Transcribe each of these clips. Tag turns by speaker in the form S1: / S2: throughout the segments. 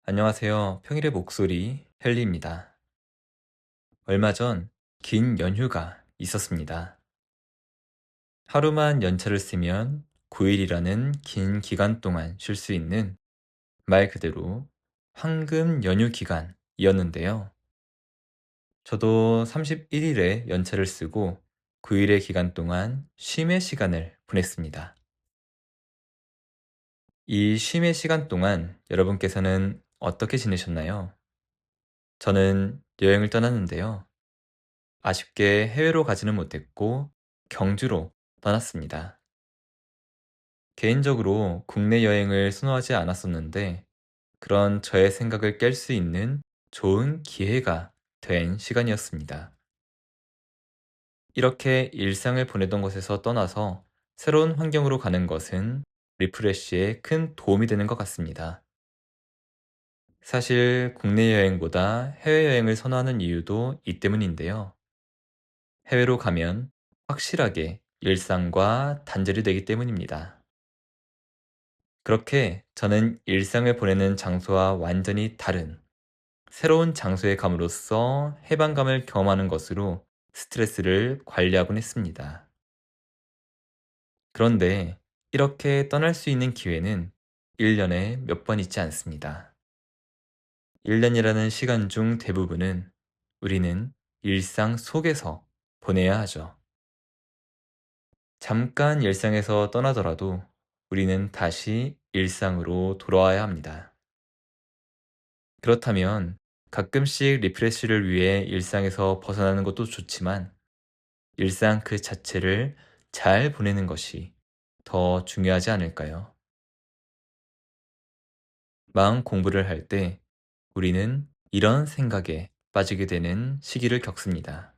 S1: 안녕하세요. 평일의 목소리 헨리입니다. 얼마 전 긴 연휴가 있었습니다. 하루만 연차를 쓰면 9일이라는 긴 기간 동안 쉴 수 있는 말 그대로 황금 연휴 기간이었는데요. 저도 31일에 연차를 쓰고 9일의 기간 동안 쉼의 시간을 보냈습니다. 이 쉼의 시간 동안 여러분께서는 어떻게 지내셨나요? 저는 여행을 떠났는데요. 아쉽게 해외로 가지는 못했고 경주로 떠났습니다. 개인적으로 국내 여행을 선호하지 않았었는데 그런 저의 생각을 깰 수 있는 좋은 기회가 된 시간이었습니다. 이렇게 일상을 보내던 곳에서 떠나서 새로운 환경으로 가는 것은 리프레쉬에 큰 도움이 되는 것 같습니다. 사실 국내 여행보다 해외여행을 선호하는 이유도 이 때문인데요. 해외로 가면 확실하게 일상과 단절이 되기 때문입니다. 그렇게 저는 일상을 보내는 장소와 완전히 다른 새로운 장소에 감으로써 해방감을 경험하는 것으로 스트레스를 관리하곤 했습니다. 그런데 이렇게 떠날 수 있는 기회는 1년에 몇 번 있지 않습니다. 1년이라는 시간 중 대부분은 우리는 일상 속에서 보내야 하죠. 잠깐 일상에서 떠나더라도 우리는 다시 일상으로 돌아와야 합니다. 그렇다면 가끔씩 리프레시를 위해 일상에서 벗어나는 것도 좋지만 일상 그 자체를 잘 보내는 것이 더 중요하지 않을까요? 마음 공부를 할 때 우리는 이런 생각에 빠지게 되는 시기를 겪습니다.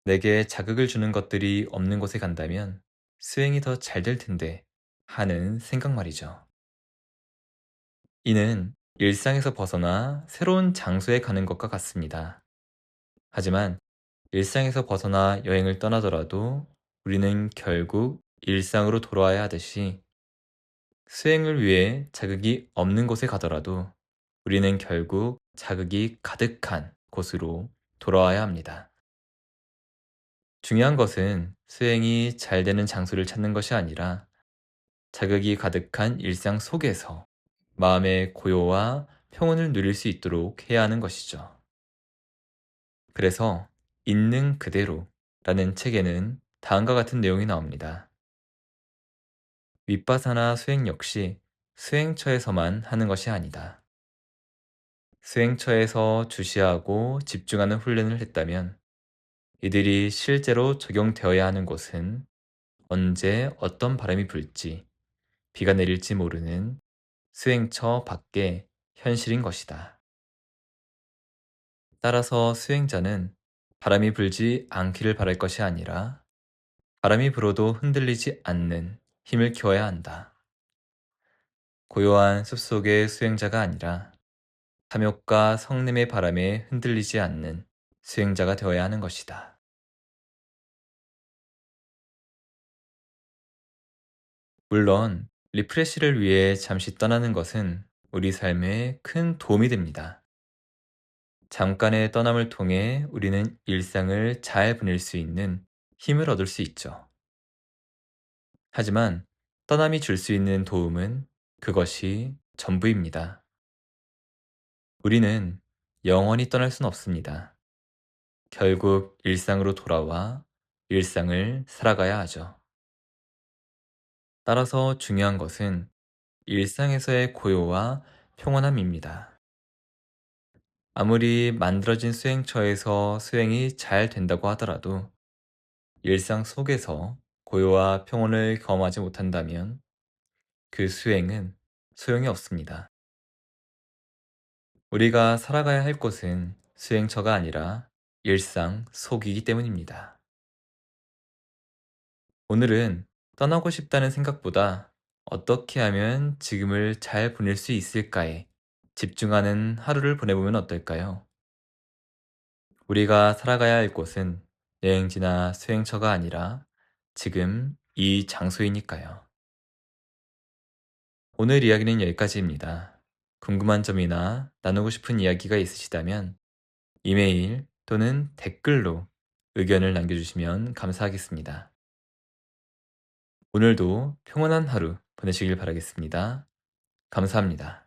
S1: 내게 자극을 주는 것들이 없는 곳에 간다면 수행이 더 잘 될 텐데 하는 생각 말이죠. 이는 일상에서 벗어나 새로운 장소에 가는 것과 같습니다. 하지만 일상에서 벗어나 여행을 떠나더라도 우리는 결국 일상으로 돌아와야 하듯이 수행을 위해 자극이 없는 곳에 가더라도 우리는 결국 자극이 가득한 곳으로 돌아와야 합니다. 중요한 것은 수행이 잘 되는 장소를 찾는 것이 아니라 자극이 가득한 일상 속에서 마음의 고요와 평온을 누릴 수 있도록 해야 하는 것이죠. 그래서 있는 그대로라는 책에는 다음과 같은 내용이 나옵니다. 윗바사나 수행 역시 수행처에서만 하는 것이 아니다. 수행처에서 주시하고 집중하는 훈련을 했다면 이들이 실제로 적용되어야 하는 곳은 언제 어떤 바람이 불지, 비가 내릴지 모르는 수행처 밖의 현실인 것이다. 따라서 수행자는 바람이 불지 않기를 바랄 것이 아니라 바람이 불어도 흔들리지 않는 힘을 키워야 한다. 고요한 숲속의 수행자가 아니라 탐욕과 성냄의 바람에 흔들리지 않는 수행자가 되어야 하는 것이다. 물론 리프레시를 위해 잠시 떠나는 것은 우리 삶에 큰 도움이 됩니다. 잠깐의 떠남을 통해 우리는 일상을 잘 보낼 수 있는 힘을 얻을 수 있죠. 하지만 떠남이 줄 수 있는 도움은 그것이 전부입니다. 우리는 영원히 떠날 순 없습니다. 결국 일상으로 돌아와 일상을 살아가야 하죠. 따라서 중요한 것은 일상에서의 고요와 평온함입니다. 아무리 만들어진 수행처에서 수행이 잘 된다고 하더라도 일상 속에서 고요와 평온을 경험하지 못한다면 그 수행은 소용이 없습니다. 우리가 살아가야 할 곳은 수행처가 아니라 일상 속이기 때문입니다. 오늘은 떠나고 싶다는 생각보다 어떻게 하면 지금을 잘 보낼 수 있을까에 집중하는 하루를 보내보면 어떨까요? 우리가 살아가야 할 곳은 여행지나 수행처가 아니라 지금 이 장소이니까요. 오늘 이야기는 여기까지입니다. 궁금한 점이나 나누고 싶은 이야기가 있으시다면 이메일 또는 댓글로 의견을 남겨주시면 감사하겠습니다. 오늘도 평온한 하루 보내시길 바라겠습니다. 감사합니다.